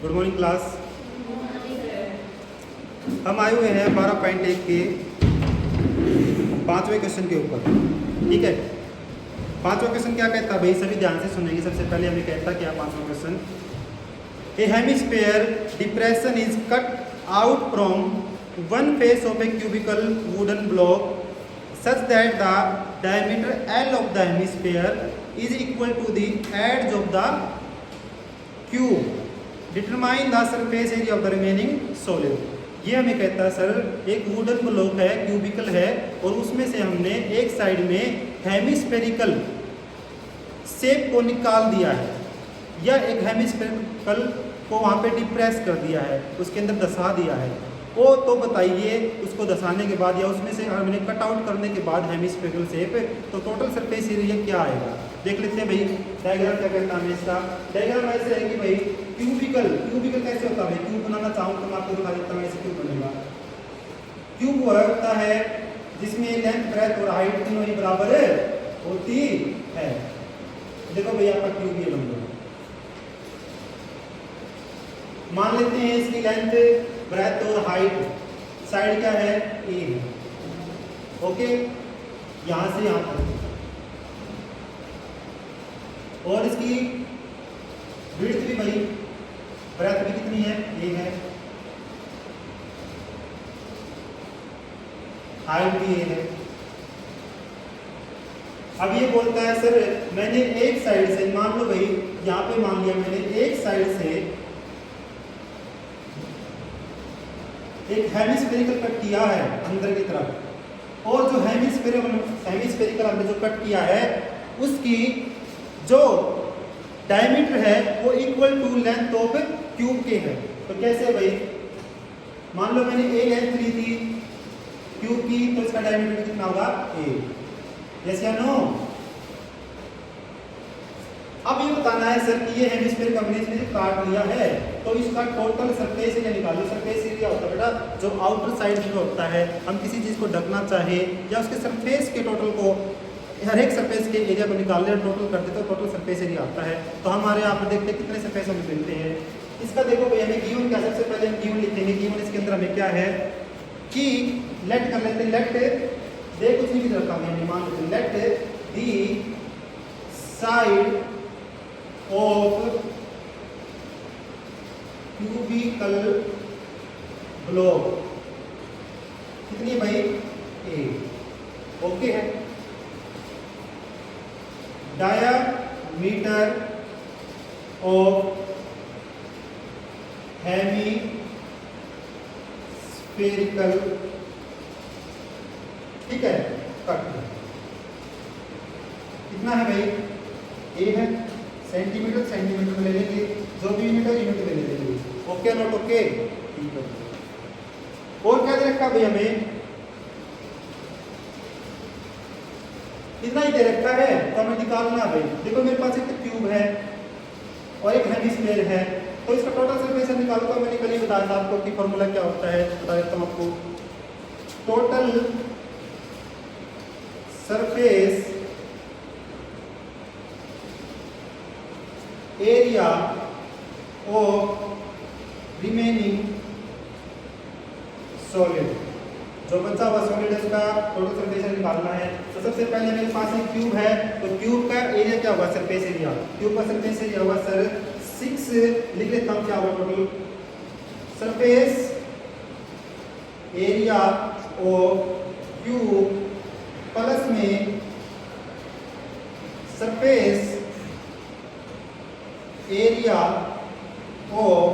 Good morning class. हम आए हुए हैं 12.1 के 5वें क्वेश्चन के ऊपर। ठीक है, 5वां क्वेश्चन क्या कहता है भाई, सभी ध्यान से सुनेंगे। सबसे पहले हमें कहता क्या 5वां question, a hemisphere depression is cut out from one face of a cubical wooden block such that the diameter L of the hemisphere is equal to the edge of the cube. Determine the surface area of the remaining solid. ये हमें कहता है sir एक wooden block है, cubicle है, और उसमें से हमने एक साइड में हेमिस्फेरिकल शेप को निकाल दिया है, या एक हेमिस्फेरिकल को वहाँ पे डिप्रेस कर दिया है, उसके अंदर दसा दिया है। वो तो बताइए उसको दसाने के बाद या उसमें से हमने कट आउट करने के बाद हेमिस्फेरिकल शेप, तो टोटल सरफेस एरिया क्या आएगा देख लेते हैं भाई। डायग्राम क्या कहता है इसका, डायग्राम ऐसे है कि भाई क्यूबिकल कैसे होता है, क्यूब बनाना चाहूँ तो मैं आपको दिखा देता हूँ ऐसे क्यूब बनेगा। क्यूब वह होता है जिसमें लेंथ ब्रेथ और हाइट तीनों ही बराबर होती है। देखो भाई आपका क्यूब ये बन गया, मान लेते हैं इसकी लेंथ ब्रेथ और हाइट साइड क्या है ए है, ओके, यहां से यहां तक, और इसकी विड्थ भी भाई ब्रेथ भी कितनी है ए है, हाइट भी ए है। अब ये बोलता है सर मैंने एक साइड से, मान लो भाई यहां पे मान लिया मैंने एक साइड से एक हेमिस्फेरिकल कट किया है अंदर की तरफ, और जो हेमिस्फेरिकल हमने जो कट किया है उसकी जो डायमीटर है वो equal to length of cube के है। तो कैसे भाई, मान लो मैंने ए लेंथ ली थी क्यूब की, तो इसका डायमीटर कितना होगा ए, यस या नो। अब ये बताना है सर कि ये हेमिस्फीयर हमने इसमें जो काट लिया है तो इसका टोटल सरफेस एरिया निकालो। सरफेस एरिया होता है बेटा जो आउटर साइड में होता है, हम किसी चीज़ को ढकना चाहे या उसके सरफेस के टोटल को, हर एक सरफेस के एरिया को निकाल ले टोटल कर देते तो टोटल सरफेस एरिया आता है। तो हमारे यहाँ पर देखते हैं कितने सरफेस हमें मिलते हैं। इसका देखो भाई हमें गिवन क्या, सबसे पहले हम गिवन लिखेंगे। गिवन इसके अंदर हमें क्या है कि लेट कर लेते हैं, लेट दे कुछ नहीं रखा हमने, मान लेते हैं let the side of cubical block कितनी है भाई ए, ओके है। डायामीटर ऑफ हेमिस्फेरिकल ठीक है कट कितना है भाई ए है, सेंटीमीटर में ले लेंगे, जो भी यूनिट है यूनिट में ले लेंगे, ओके नोट ओके। ठीक है, और क्या दे रखा भाई हमें, इतना ही दे रखा है तो हमें निकालना भाई। देखो मेरे पास एक क्यूब है और एक हेमिस्फीयर है, तो इसका टोटल सरफेस निकालो। तो मैंने कल ही बताया था आपको कि फॉर्मूला क्या होता है, बता देता हूँ आपको। Total surface area of remaining solid, जो बचा हुआ सॉलिड है उसका टोटल सरफेस एरिया निकालना है। तो सबसे पहले मेरे पास एक क्यूब है, तो क्यूब का एरिया क्या हुआ, सरफेस एरिया। क्यूब का सरफेस एरिया हुआ सर 6, लिख लेता हूँ क्या हुआ total surface area of cube plus में surface area of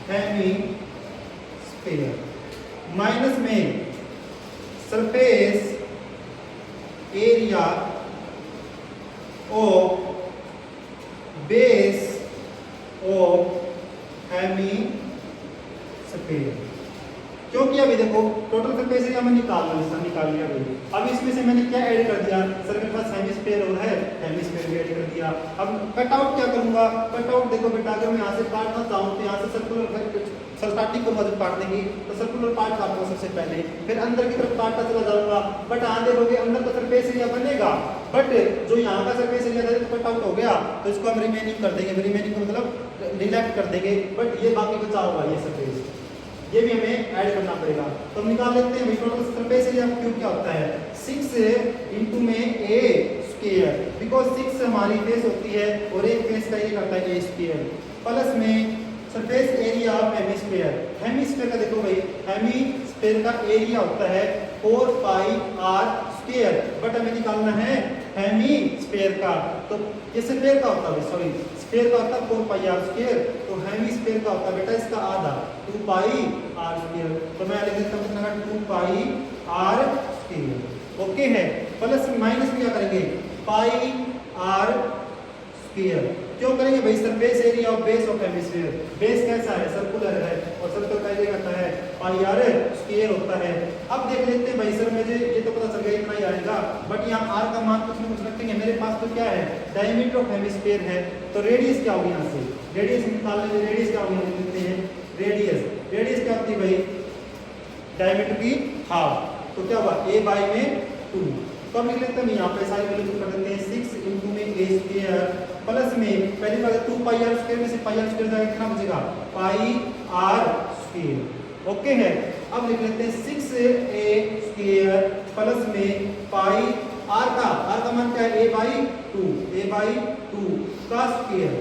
hemisphere minus में surface area of base of hemisphere. क्योंकि अभी देखो टोटल सरफेस एरिया मैं निकाल लिया भाई। अब इसमें से मैंने क्या ऐड कर दिया, सर मेरे पास हेमिस्फीयर और है, हेमिस्फीयर भी ऐड कर दिया। अब कट आउट क्या करूंगा, कट आउट देखो बेटा अगर मैं यहाँ से काटना चाहूँ तो यहाँ से सर्कुलर स्टार्टिंग करूंगा जब काटने की तो सर्कुलर पार्ट काटूंगा सबसे पहले, फिर अंदर की तरफ काटता चला जाऊंगा। बट यहाँ देखोगे अंदर का सरफेस एरिया बनेगा, बट जो यहाँ का सरफेस एरिया था तो कट आउट हो गया, तो इसको हम रिमेनिंग कर देंगे, रिमेनिंग का मतलब डिलेक्ट कर देंगे, बट ये बाकी बचा होगा ये सरफेस, ये भी हमें ऐड करना पड़ेगा। तो हम निकाल लेते हैं टोटल सरफेस एरिया क्यूब क्या होता है 6 इंटू में a स्क्वायर, बिकॉज 6 हमारी फेस होती है और एक फेस का ये करता है a स्क्वायर, प्लस में surface area of hemisphere. Hemisphere का देखो भाई, हेमिस्फीयर का एरिया होता है 4 पाई r स्क्वायर, बट हमें निकालना है हेमिस्फीयर का, तो ये स्फीयर का होता है, सॉरी स्फीयर का होता है 4 पाई r स्क्वायर, तो हेमिस्फीयर का होता है बेटा इसका आधा 2 पाई r स्क्वायर, तो मैं लिख देता हूं कितना 2 पाई r स्क्वायर। ओके है, प्लस माइनस क्या करेंगे पाई r स्क्वायर, क्यों करेंगे भाई surface area of base of hemisphere, base कैसा है सर्कुलर है और सर्कल का एरिया कहता है पाई r स्क्वायर होता है। अब देख लेते हैं भाई सर मुझे ये तो पता चल गया इतना ही आएगा, बट यहाँ r का मान कुछ ना कुछ रखेंगे, मेरे पास तो क्या है डायमीटर ऑफ हेमिस्फीयर है, तो रेडियस क्या होगी यहाँ से, रेडियस निकालने में रेडियस क्या होगी हम लिखते हैं रेडियस क्या होती है भाई डायमीटर की हाफ, तो क्या हुआ a बाई में 2, तो हम लिख लेते हैं यहाँ पे सारी वैल्यू कर देते हैं 6 इंटू में a स्क्वायर प्लस में पहली बात 2 पाई r स्क्वायर में से पाई r स्क्वायर जाएगा कितना बचेगा पाई r स्क्वायर। ओके है, अब लिख लेते हैं 6a स्क्वायर प्लस में पाई r का मान क्या है a बाई 2 का स्क्वायर।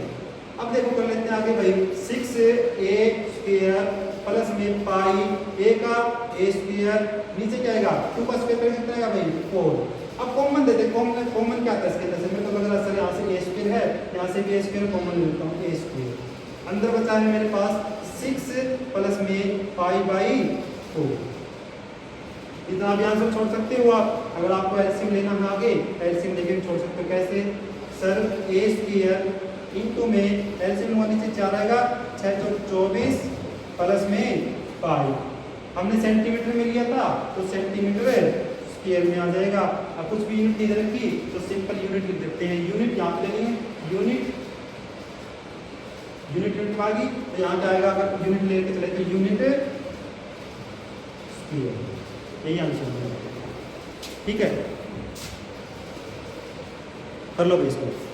अब देखो कर लेते हैं आगे भाई 6a स्क्वायर प्लस में पाई a का a स्क्वायर, नीचे क्या आएगा 2 का स्क्वायर करेंगे कितना आएगा भाई 4। अब कॉमन देते हैं, कॉमन क्या आता है इसके अंदर से, मेरे को लग रहा है सर यहाँ से a स्क्वायर है, यहाँ से भी a स्क्वायर कॉमन लेता हूँ a स्क्वायर, अंदर बचा है मेरे पास 6 प्लस में पाई बाई 4। इतना भी आंसर छोड़ सकते हो आप, अगर आपको एलसीएम लेना है आगे एलसीएम लेके छोड़ सकते हो, कैसे सर a स्क्वायर इंटू में एलसीएम लूंगा नीचे 4 आएगा 6 24 प्लस में पाई, हमने सेंटीमीटर में लिया था तो सेंटीमीटर स्क्वायर में आ जाएगा। अब कुछ भी यूनिट इधर की तो सिंपल यूनिट लिख देते हैं, यूनिट यहाँ पे ले लेंगे यूनिट आ गई तो यहाँ क्या आएगा, अगर यूनिट लेके चले तो यूनिट स्क्वायर, यही आंसर है। ठीक है कर लो भाई इसको।